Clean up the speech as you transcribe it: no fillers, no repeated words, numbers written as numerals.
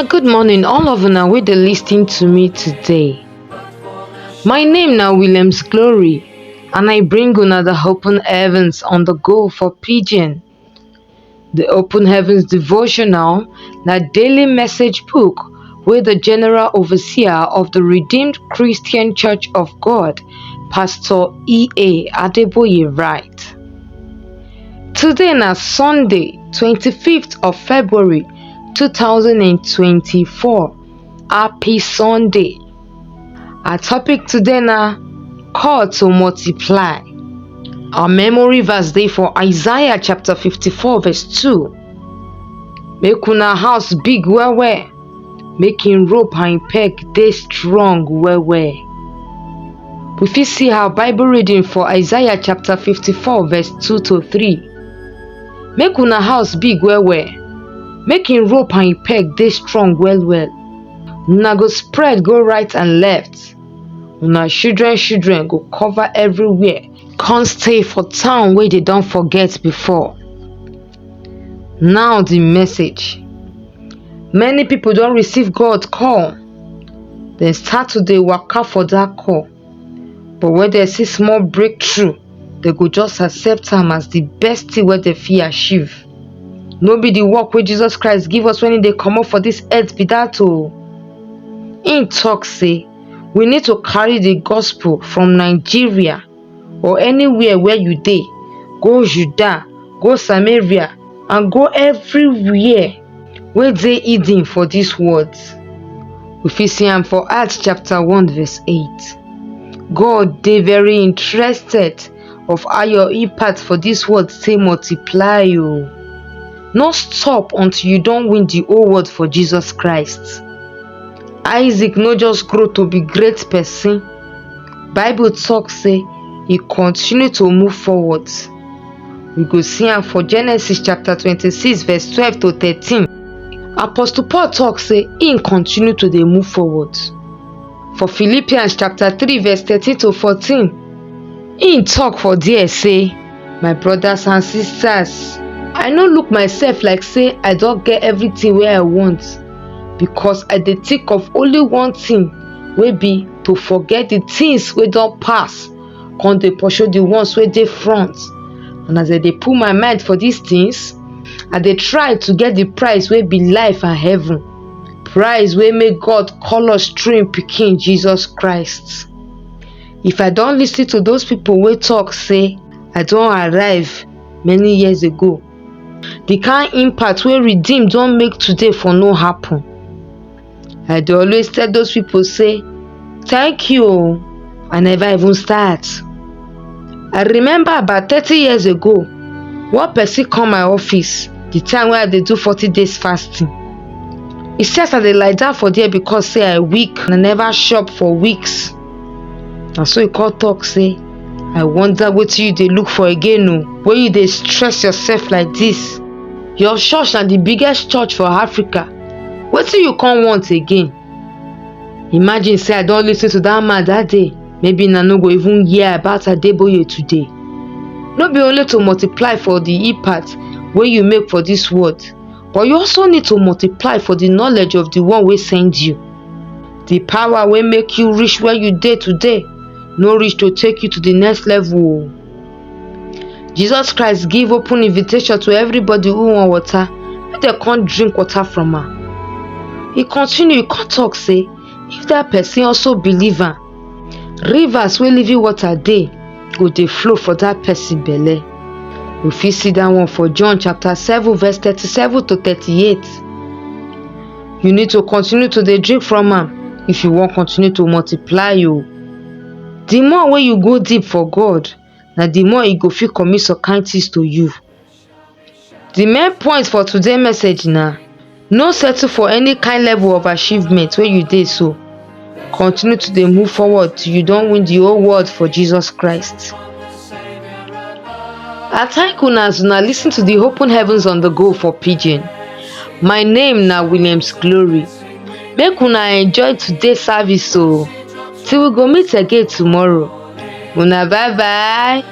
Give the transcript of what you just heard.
Good morning, all of una wey dey lis ten to me today. My name na Williams Glory, and I bring una the Open Heavens on the go for Pidgin. The Open Heavens Devotional na daily message book wey the General Overseer of the Redeemed Christian Church of God, Pastor E.A. Adeboye write. Today na Sunday, 25th of February 2024. Happy Sunday. Our topic today na call to multiply. Our memory verse dey for Isaiah chapter 54 verse 2. Make una house big well well, make im rope and im peg dey strong well well. We fit see our Bible reading for Isaiah chapter 54 verse 2 to 3. Make una house big well well, make im rope and im peg dey strong well well. Una go spread go right and left. Una children go cover everywhere. Come stay for town wey they don forget before. Now the message. Many people don receive God call. Dem start to dey waka for that call. But when they see small breakthrough, they go just accept am as the best thing wey they fit achieve. No be the work wey Jesus Christ give us when he dey comot for this earth be that o. Im talk say we need to carry the gospel from Nigeria or anywhere where you dey, go Judah, go Samaria, and go everywhere wey dey hidden for these words. We fit see am for Acts chapter 1 verse 8. God dey very interested of how your impact for this world say multiply o. No stop until you don win the whole world for Jesus Christ. Isaac no just grow to be great person. Bible talk say he continue to move forward. We go see am for Genesis chapter 26 verse 12 to 13. Apostle Paul talk say he continue to dey move forward. For Philippians chapter 3 verse 13 to 14, he talk for there say, my brothers and sisters, I no look myself like say I don get everything wey I want, because I dey think of only one thing, wey be to forget the things wey don pass, come dey pursue the ones wey dey front. And as I dey put my mind for these things, I dey try to get the prize wey be life and heaven, prize wey make God call us through im pikin Jesus Christ. If I don lis ten to those people wey talk say I don arrive many years ago, the kind impact wey redeem don make today for no happen. I dey always tell those people say thank you o, I never even start. I remember about 30 years ago, one person come my office the time wey I dey do 40 days fasting. He say as I dey lie down for there because say I weak and I never chop for weeks. Na so he come talk say, I wonder wetin you dey look for again o, when you dey stress yourself like this. Your church na the biggest church for Africa. Wetin you come want again? Imagine say I don lis ten to that man that day, maybe una no go even hear about Adeboye today. No be only to multiply for the impact wey you make for this world, but you also need to multiply for the knowledge of the one wey send you. The power wey make you reach where you dey today no reach to take you to the next level o. Jesus Christ give open invitation to everybody who want water, make dem come drink water from am. He continue, he come talk say if that person also believe am, rivers wey living water dey go dey flow for that person belle. We fit see that one for John chapter 7 verse 37 to 38. You need to continue to dey drink from am if you wan continue to multiply o. The more wey you go deep for God, na the more he go fit commit some kind things to you. The main point for today's message na no settle for any kind level of achievement wey you dey so. Continue to dey move forward till you don win the whole world for Jesus Christ. I thank una as una lis ten to the Open Heavens on the go for Pidgin. My name na Williams Glory. Make una enjoy today's service o. Till we go meet again tomorrow. Una bye bye.